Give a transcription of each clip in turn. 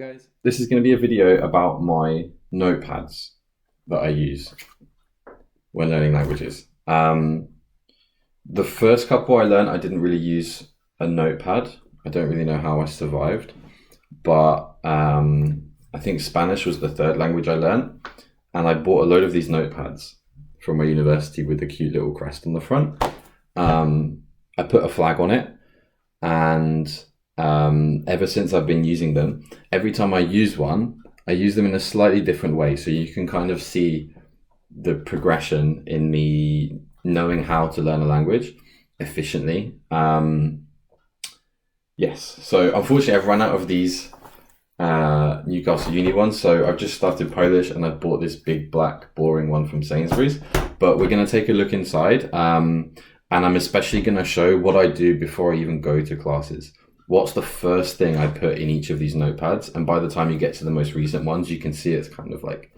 Guys, this is going to be a video about my notepads that I use when learning languages. The first couple I learned, I didn't really use a notepad. I don't really know how I survived, but I think Spanish was the third language I learned, and I bought a load of these notepads from my university with a cute little crest on the front. I put a flag on it, and ever since I've been using them, every time I use one, I use them in a slightly different way. So you can kind of see the progression in me knowing how to learn a language efficiently. Yes, so unfortunately, I've run out of these Newcastle Uni ones. So I've just started Polish and I've bought this big black boring one from Sainsbury's. But we're going to take a look inside. And I'm especially going to show what I do before I even go to classes. What's the first thing I put in each of these notepads? And by the time you get to the most recent ones, you can see it's kind of like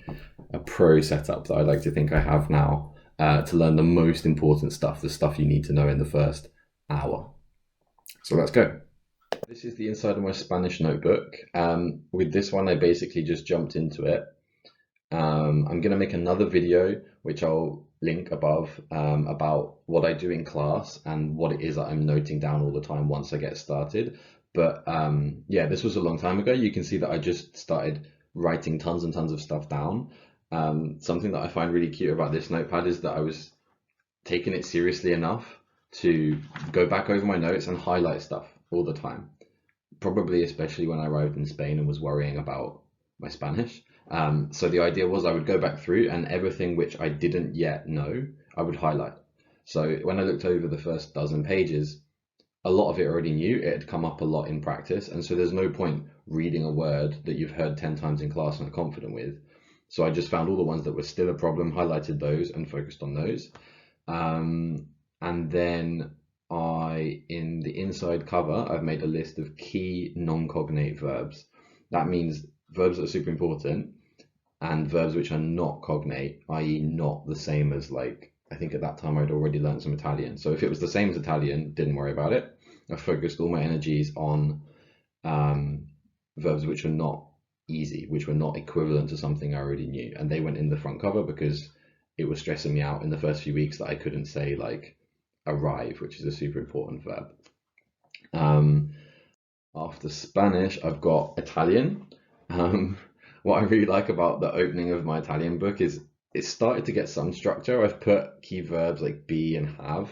a pro setup that I like to think I have now to learn the most important stuff, the stuff you need to know in the first hour. So let's go. This is the inside of my Spanish notebook. With this one, I basically just jumped into it. I'm going to make another video, which I'll link above, about what I do in class and what it is that I'm noting down all the time once I get started. But yeah, this was a long time ago. You can see that I just started writing tons and tons of stuff down. Something that I find really cute about this notepad is that I was taking it seriously enough to go back over my notes and highlight stuff all the time. Probably especially when I arrived in Spain and was worrying about my Spanish. So the idea was I would go back through and everything which I didn't yet know, I would highlight. So when I looked over the first dozen pages, a lot of it I already knew. It had come up a lot in practice. And so there's no point reading a word that you've heard 10 times in class and are confident with. So I just found all the ones that were still a problem, highlighted those and focused on those. And then in the inside cover, I've made a list of key non-cognate verbs. That means verbs that are super important and verbs which are not cognate, i.e. not the same as, like, I think at that time I'd already learned some Italian. So if it was the same as Italian, didn't worry about it. I focused all my energies on verbs which are not easy, which were not equivalent to something I already knew. And they went in the front cover because it was stressing me out in the first few weeks that I couldn't say, like, arrive, which is a super important verb. After Spanish, I've got Italian. What I really like about the opening of my Italian book is it started to get some structure. I've put key verbs like be and have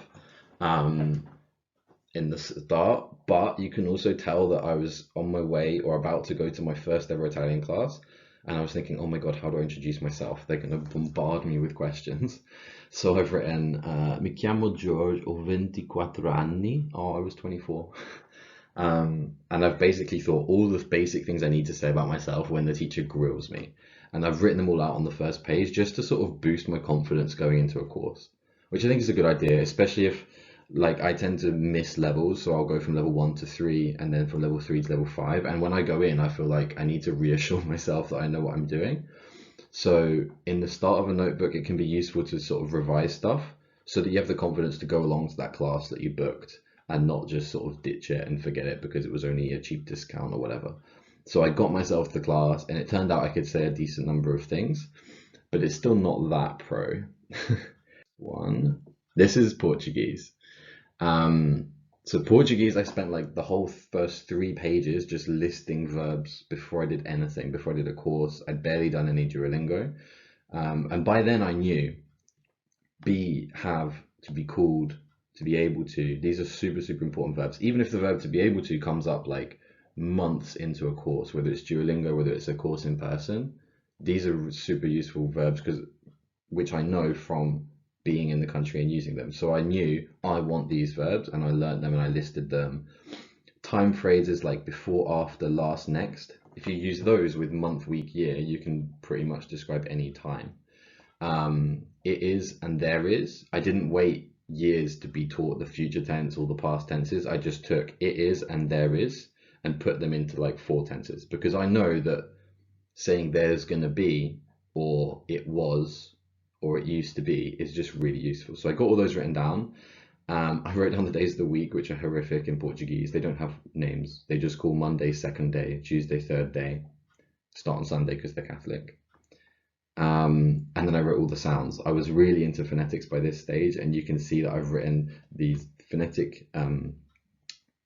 in the start, but you can also tell that I was on my way or about to go to my first ever Italian class. And I was thinking, oh my God, how do I introduce myself? They're going to bombard me with questions. So I've written, mi chiamo George, ho 24 anni. Oh, I was 24. And I've basically thought all the basic things I need to say about myself when the teacher grills me. And I've written them all out on the first page just to sort of boost my confidence going into a course, which I think is a good idea, especially if, like, I tend to miss levels. So I'll go from level 1 to 3 and then from level 3 to level 5. And when I go in, I feel like I need to reassure myself that I know what I'm doing. So in the start of a notebook, it can be useful to sort of revise stuff so that you have the confidence to go along to that class that you booked and not just sort of ditch it and forget it because it was only a cheap discount or whatever. So I got myself to class and it turned out I could say a decent number of things, but it's still not that pro. This is Portuguese. So Portuguese, I spent like the whole first 3 pages just listing verbs before I did anything, before I did a course. I'd barely done any Duolingo. And by then I knew be, have, to be called, to be able to. These are super, super important verbs. Even if the verb to be able to comes up like months into a course, whether it's Duolingo, whether it's a course in person, these are super useful verbs which I know from being in the country and using them. So I knew I want these verbs and I learned them and I listed them. Time phrases like before, after, last, next. If you use those with month, week, year, you can pretty much describe any time. It is and there is. I didn't wait years to be taught the future tense or the past tenses. I just took it is and there is and put them into like 4 tenses because I know that saying there's going to be or it was or it used to be is just really useful. So I got all those written down. I wrote down the days of the week, which are horrific in Portuguese. They don't have names. They just call Monday second day, Tuesday third day, start on Sunday because they're Catholic. And then I wrote all the sounds. I was really into phonetics by this stage, and you can see that I've written these phonetic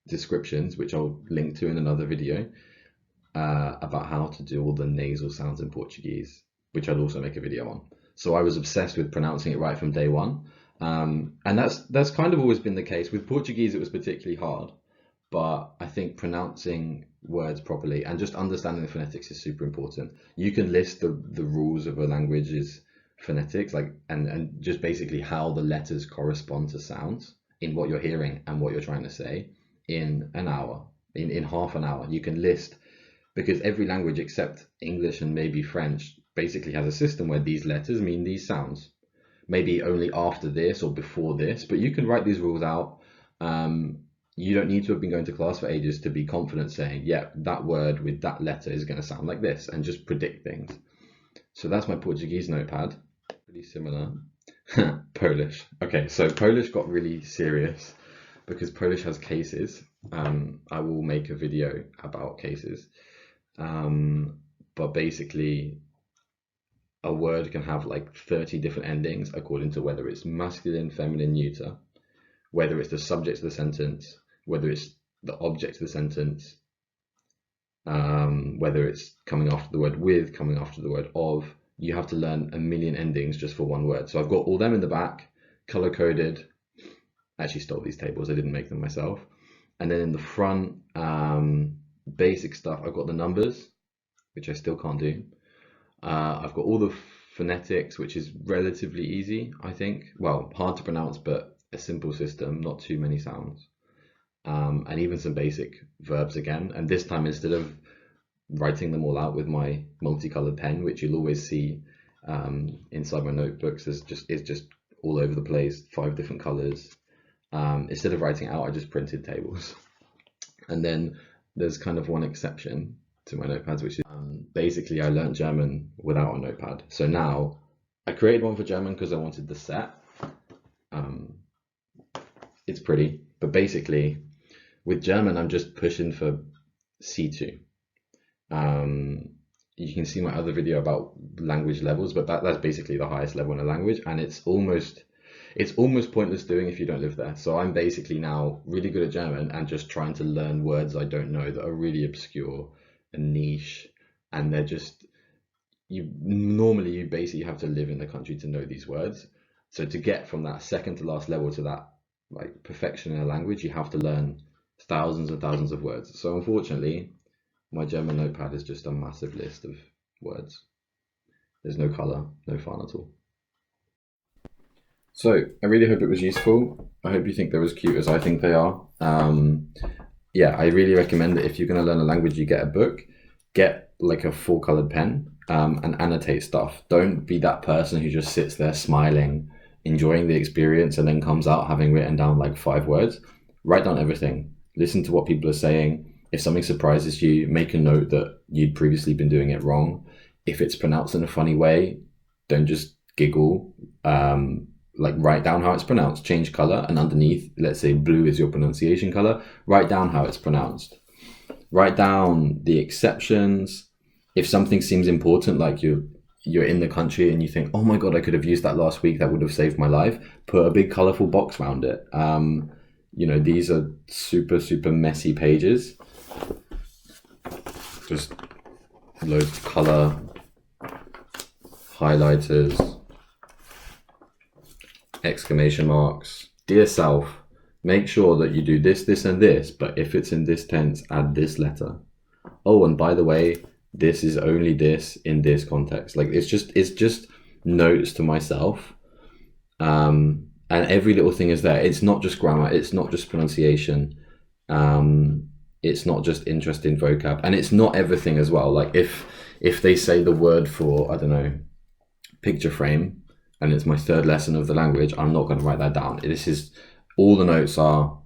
descriptions, which I'll link to in another video, about how to do all the nasal sounds in Portuguese, which I'll also make a video on. So I was obsessed with pronouncing it right from day one. And that's kind of always been the case. With Portuguese, it was particularly hard, but I think pronouncing words properly and just understanding the phonetics is super important. You can list the rules of a language's phonetics, like and just basically how the letters correspond to sounds in what you're hearing and what you're trying to say in an hour, in half an hour. You can list, because every language except English and maybe French basically has a system where these letters mean these sounds, maybe only after this or before this, but you can write these rules out. You don't need to have been going to class for ages to be confident saying, yeah, that word with that letter is going to sound like this, and just predict things. So that's my Portuguese notepad. Pretty similar. Polish. Okay, so Polish got really serious because Polish has cases. I will make a video about cases. But basically, a word can have like 30 different endings according to whether it's masculine, feminine, neuter, whether it's the subject of the sentence, whether it's the object of the sentence, whether it's coming after the word with, coming after the word of. You have to learn a million endings just for one word. So I've got all them in the back, color coded. I actually stole these tables, I didn't make them myself. And then in the front, basic stuff, I've got the numbers, which I still can't do. I've got all the phonetics, which is relatively easy, I think. Well, hard to pronounce, but a simple system, not too many sounds. And even some basic verbs again. And this time, instead of writing them all out with my multicolored pen, which you'll always see inside my notebooks, it's just all over the place, 5 different colors. Instead of writing it out, I just printed tables. And then there's kind of one exception to my notepads, which is basically I learned German without a notepad. So now I created one for German because I wanted the set. It's pretty, but basically with German, I'm just pushing for C2. You can see my other video about language levels, but that's basically the highest level in a language, and it's almost pointless doing if you don't live there. So I'm basically now really good at German and just trying to learn words I don't know that are really obscure and niche, and they're just, you basically have to live in the country to know these words. So to get from that second to last level to that like perfection in a language, you have to learn thousands and thousands of words. So unfortunately, my German notepad is just a massive list of words. There's no color, no fun at all. So I really hope it was useful. I hope you think they're as cute as I think they are. Yeah, I really recommend that if you're going to learn a language, you get a book, get like a full colored pen, and annotate stuff. Don't be that person who just sits there smiling, enjoying the experience, and then comes out having written down like 5 words. Write down everything. Listen to what people are saying. If something surprises you, make a note that you'd previously been doing it wrong. If it's pronounced in a funny way, don't just giggle. Like write down how it's pronounced, change color, and underneath, let's say blue is your pronunciation color, write down how it's pronounced. Write down the exceptions. If something seems important, like you're in the country and you think, oh my God, I could have used that last week, that would have saved my life, put a big colorful box around it. You know, these are super, super messy pages. Just loads of color, highlighters, exclamation marks. Dear self, make sure that you do this, this, and this, but if it's in this tense, add this letter. Oh, and by the way, this is only this in this context. Like it's just notes to myself. And every little thing is there. It's not just grammar, it's not just pronunciation. It's not just interesting vocab, and it's not everything as well. Like if they say the word for, I don't know, picture frame, and it's my 3rd lesson of the language, I'm not going to write that down. This is, all the notes are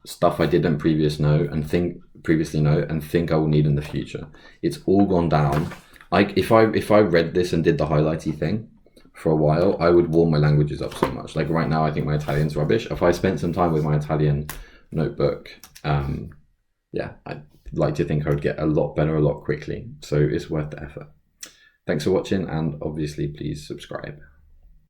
stuff I didn't previously know and think I will need in the future. It's all gone down. If I read this and did the highlighty thing for a while, I would warm my languages up so much. Like right now, I think my Italian's rubbish. If I spent some time with my Italian notebook, yeah, like to think I would get a lot better a lot quickly. So it's worth the effort. Thanks for watching, and obviously please subscribe.